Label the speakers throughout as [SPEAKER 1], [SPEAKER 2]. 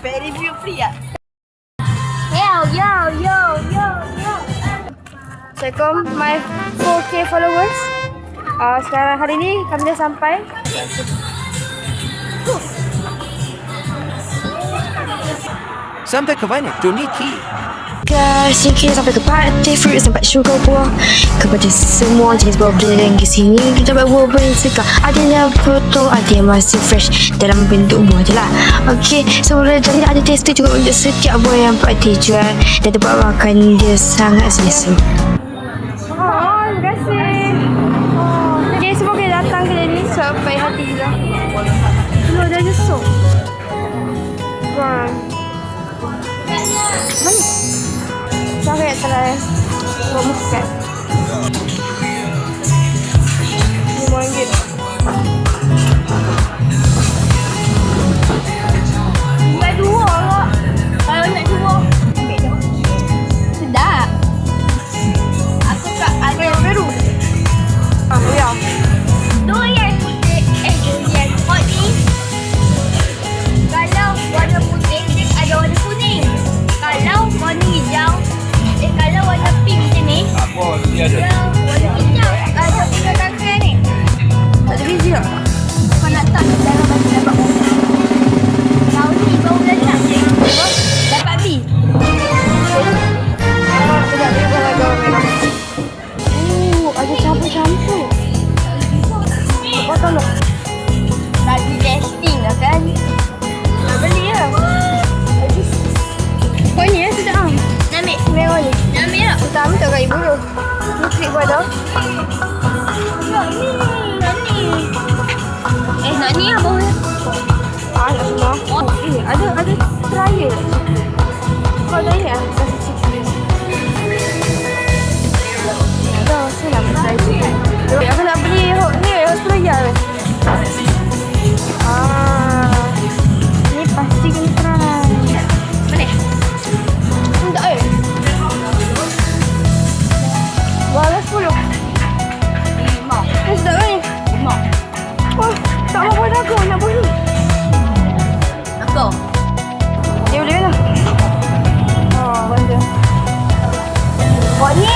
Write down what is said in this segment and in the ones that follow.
[SPEAKER 1] Very view free ya.
[SPEAKER 2] Yo. Assalamualaikum my 4K followers. Sekarang hari ni kami dah sampai.
[SPEAKER 3] Sampai ke mana? Don't need key.
[SPEAKER 4] Guys, yang kini sampai ke party fruit sampai sugar buah. Kepada semua jenis buah yang ke sini, kita buat buah-buah yang suka. Ada yang potong, ada yang masih fresh dalam bentuk buah je lah. Okay, sebelum jadi ada tester juga untuk setiap buah yang Pak Ati jual. Dan tempat makan dia sangat selesa.
[SPEAKER 2] Terima kasih. Okay, semoga datang ke sini sampai hati juga. Telur dia je sok. Wah. Manis. Saya try buat muskat. RM5. Buat dua kok. Kalau nak dua, ambil je. Sedap. Aku kat ada biru. Ya. Durian putih. Durian hot ni. Kalau warna putih, dia ada warna kuning. Kalau warna hijau, kalau warna pink macam ni, dia ada warna hijau. Ada pink kakak ni. Tak ada beza tak? Kau nak tak dalam baju dapat B. Tahun ni baru datang. Dapat B. Ada campur-campur. Kau tahu tak? Lagi testing lah kan? Nak beli lah. Kau ni sedap lah. Nak ambil? Merah ni. Nak ambil tak? Tak ambil tak kat ibu tu. Ni klik buat dah. Nak ni. Nak ni lah bawah. Nak semua. Ada trial. Kau dah ingat lah? Kasih chicken. Dah, saya nak beli trial chicken. Aku nak beli ni RM10 weh. Ni pasti kena try. Mana? Tak eh. Berapa 10? 5. Sedap kan ni? 5. Oh, tak mau buat aku nak buat ni.
[SPEAKER 1] Apa?
[SPEAKER 2] Dia boleh lah. Benda.
[SPEAKER 1] Ni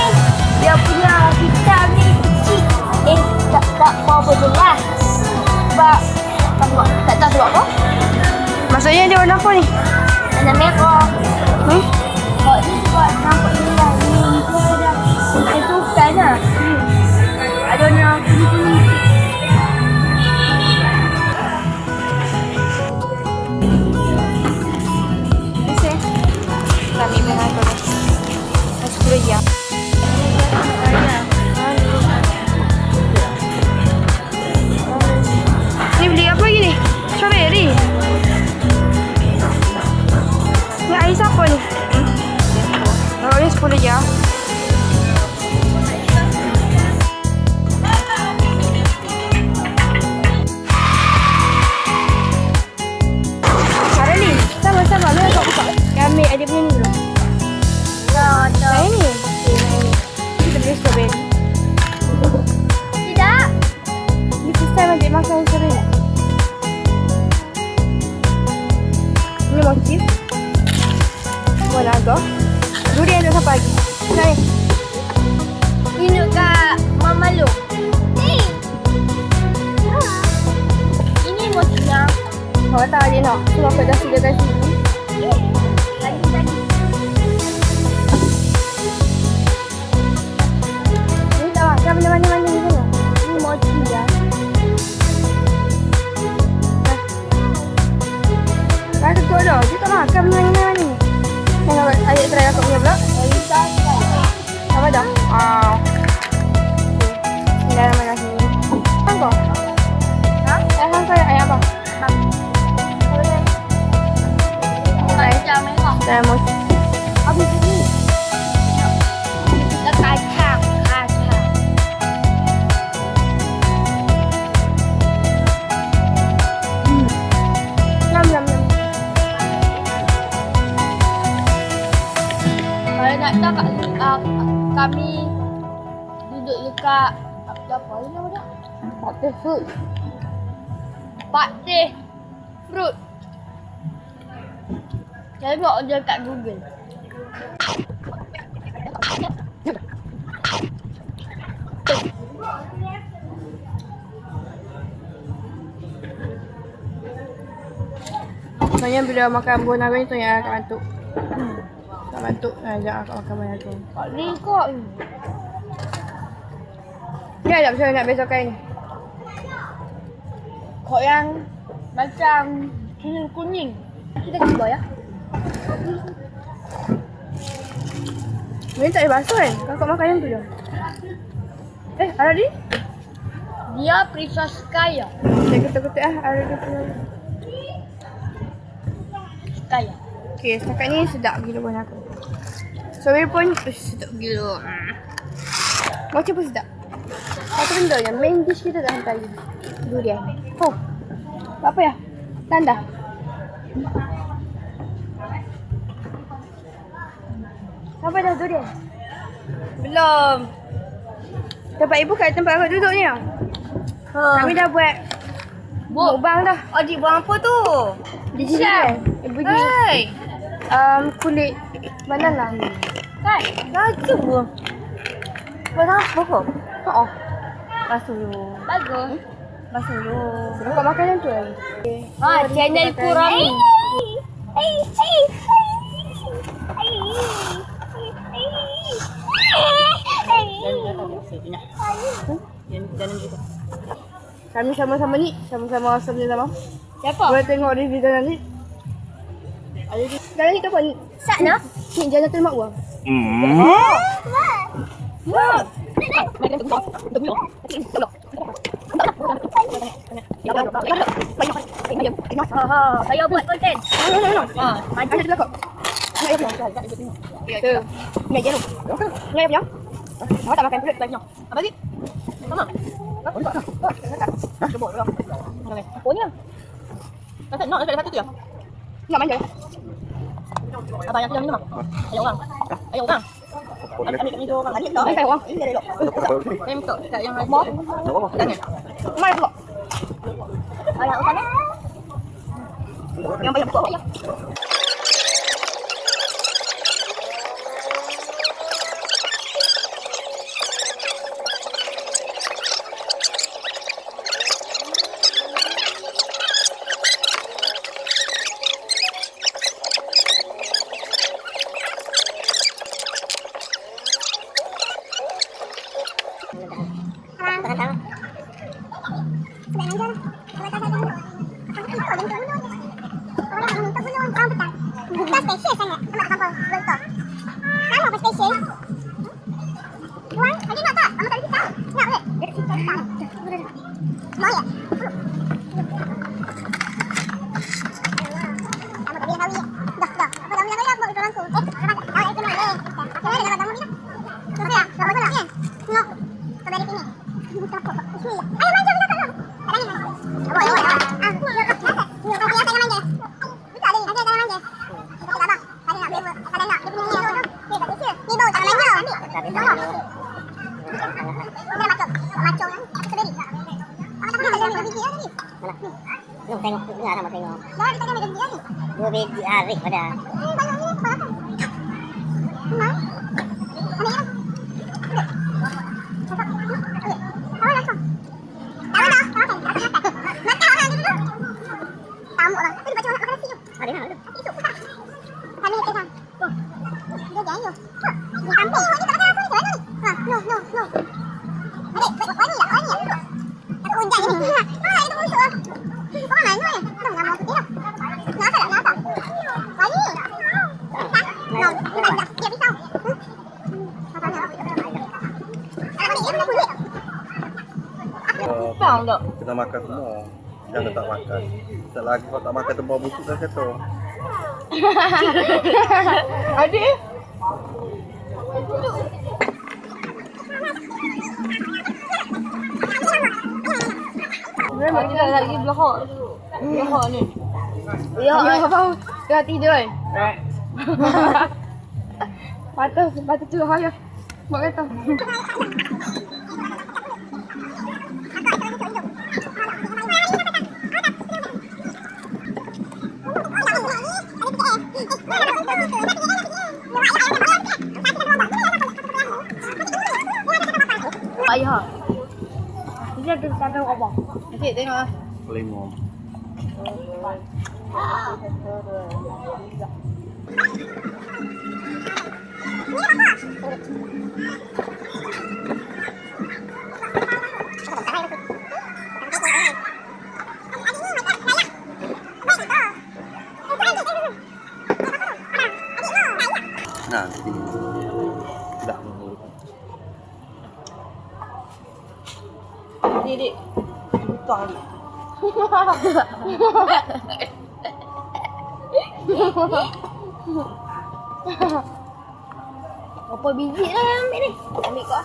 [SPEAKER 1] dia punya hitam ni kecil. Tak apa jelas. Sebab tak tahu sebab apa.
[SPEAKER 2] Maksudnya dia warna apa ni?
[SPEAKER 1] Warna merah. Hot ni sebab nampak ni lah. Ni ada. Itu bukan lah. Ada warna kuning-kuning.
[SPEAKER 2] Terima kasih. Kami mengatur. RM10. Ni beli apa lagi ni? Strawberry. Ni ais apa ni? Ni RM10. Carly, sama-sama. Lu nak buka? Kami ada punya ni dulu. Nah, ini. Kita beli strawberry.
[SPEAKER 1] Tidak.
[SPEAKER 2] Ni first time adik makan strawberry. Ini mochi. Monago. Durian untuk siapa lagi? Nai.
[SPEAKER 1] Ini kat Mama Lu. Ni. Ini mochinya.
[SPEAKER 2] Kau tahu adik nak? Semua aku dah sediakan sini.
[SPEAKER 1] Lagi.
[SPEAKER 2] Ni tak makan mana-mana ni semua.
[SPEAKER 1] Ini mochi ya.
[SPEAKER 2] Dah ketuk dah. Dia tak makan mana-mana ni. Tengok adik try aku punya pula. Sama dah? Bismillahirrahmanirrahim. Sangka? Sangka ayam apa?
[SPEAKER 1] Macam merah.
[SPEAKER 2] Saya mau.
[SPEAKER 1] Habis ni. Kacang.
[SPEAKER 2] Nam.
[SPEAKER 1] Kalau nak tahu kami duduk dekat apa ni nama dia?
[SPEAKER 2] Pakte fruit.
[SPEAKER 1] Pakte fruit.
[SPEAKER 2] Saya buat order kat Google.
[SPEAKER 1] Sebenarnya bila makan buah naga ni tu yang akak ngantuk. Tak ngantuk, ajak akak makan buah naga.
[SPEAKER 2] Kak ni kok.
[SPEAKER 1] Ni ada macam mana nak besarkan ni?
[SPEAKER 2] Kok yang macam kuning. Kita cuba ya.
[SPEAKER 1] Ni tak ada basuh kan? Kakak makan yang tu je. Ada ni?
[SPEAKER 2] Dia Princess Kaya.
[SPEAKER 1] Saya ketuk-ketuk ada dia punya.
[SPEAKER 2] Kaya.
[SPEAKER 1] Okay, setakat ni sedap gila buah naga. Strawberry pun sedap gila. Macam pun sedap. Satu benda je, main dish kita dah hantar lagi. Durian. Oh, apa ya? Tanda. Sampai dah durian? Belum. Tempat ibu kat tempat aku duduk ni. Kami dah buat mukbang dah.
[SPEAKER 2] Adik buang apa tu?
[SPEAKER 1] Di sini. Ibu ni kulit banana.
[SPEAKER 2] Kan?
[SPEAKER 1] Laju. Buat apa kau? Oh.
[SPEAKER 2] Basuh dulu. Bagus.
[SPEAKER 1] Basuh dulu. Kau makan yang tu lagi.
[SPEAKER 2] Channel kurang ni. Kami sama-sama ni, sama-sama awesome ni sama. Siapa?
[SPEAKER 1] Boleh tengok review dalam ni. Ada di dalam ni tu apa ni?
[SPEAKER 2] Sana?
[SPEAKER 1] Ni jalan termak gua.
[SPEAKER 2] Saya buat konten.
[SPEAKER 1] Ada di belakang. Nak ya punya. Tu. Nak je tu. Nak ya punya. Awak tak makan perut tu punya. Apa sih? Sama.
[SPEAKER 2] Apa ni?
[SPEAKER 1] Tak nak dekat tu ya. Nak manja.
[SPEAKER 2] Abang yang sudah minum. Ayah orang. Ayah orang. Ambil dua orang. Adik tak?
[SPEAKER 1] Ayah orang.
[SPEAKER 2] Saya minta kat yang mau.
[SPEAKER 1] Mana tu?
[SPEAKER 2] Ayah orang sana.
[SPEAKER 1] Yang banyak pokok ya.
[SPEAKER 5] Bukan special sangat. Nak makan apa? Betul. Nama apa special? Tuan, ada nak tak? Mama tak boleh tahu. Nak boleh? Mau ya? Mama tak boleh tahu ya. Dah. Apa dah mula-mula buat betul langsung. Awak itu nak boleh. Macam mana dapat tamu ni? Kenapa ya? Dah betul tak? Tengok. Kau dari sini. Bismillah. Ayo manja kita tak? Tak nangis. Boleh. Tengok dengar sama tengok. Dah kita ada biji lagi. 2 biji arif pada. Banyak ni apa? Nah. Ambil ya. Awak langsung. Tahu dah. Makan orang dulu. Tamu orang. Tapi baca orang makan nasi tu. Ada nak? Itu. Kami kita. Oh. Dia jangan. Ni kampung ni tak makan apa ni. Ha, no. Adik, wani tak? Tak hujan ni. Mana itu busuk? Kau mana ni? Tak mau pergi dah. Kenapa? Wani. No, kita dah dia pisau.
[SPEAKER 2] Faham tak?
[SPEAKER 6] Kena makan semua. Jangan tak makan. Tak lagi kau tak makan tempat busuk dah kata.
[SPEAKER 1] Adik.
[SPEAKER 2] Memang kita lagi belakang. Belakang ni.
[SPEAKER 1] Ya, abang dah tidur kan? Patut tu hayah. Buat kata.
[SPEAKER 2] Ayah. Dia ada sampai apa? Cik tengok.
[SPEAKER 6] Lemon. Nah, sini. Dah menurut.
[SPEAKER 2] Dik. Tuang dik. Berapa biji lah yang ambil ni? Ambil kau.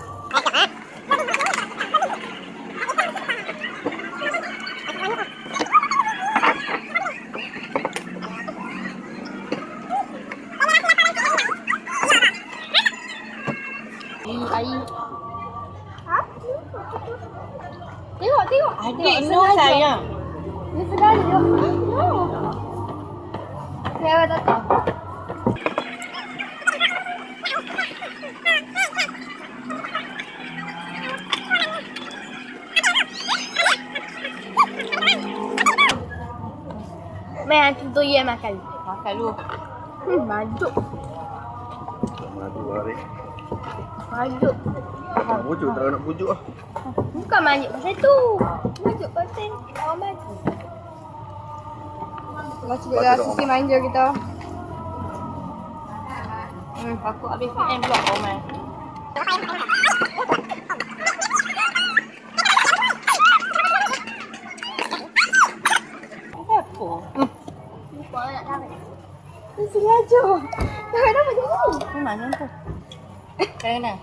[SPEAKER 2] Air. Tengok. Adik no sayang.
[SPEAKER 1] Dia sedar je. Saya tak tahu. Main tu ye makan.
[SPEAKER 2] Makan dulu.
[SPEAKER 1] Majuk.
[SPEAKER 6] Madu hari.
[SPEAKER 1] Majuk.
[SPEAKER 6] Nak bujuk, tak nak bujuk ah.
[SPEAKER 1] Bukan majuk pasal tu. Majuk pasal awak maju. Kau cakap sisi manja kita.
[SPEAKER 2] Aku habis PM pula kau main. Apa?
[SPEAKER 1] Lupa nak tarik. Dia sengaja. Tarik dah macam ni.
[SPEAKER 2] Ni mana tu? Kena.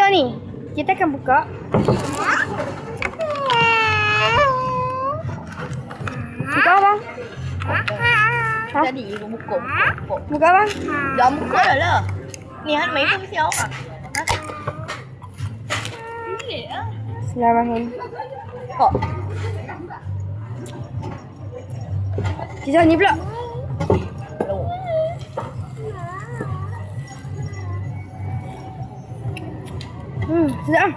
[SPEAKER 1] Tengok ni. Kita akan buka. Buka abang. Ha?
[SPEAKER 2] Jadi ibu buka.
[SPEAKER 1] Buka abang.
[SPEAKER 2] Jangan buka dah lah. Ni Han main pun mesti awak.
[SPEAKER 1] Bismillahirrahmanirrahim.
[SPEAKER 2] Kok.
[SPEAKER 1] Kisah ni pula. Sedap.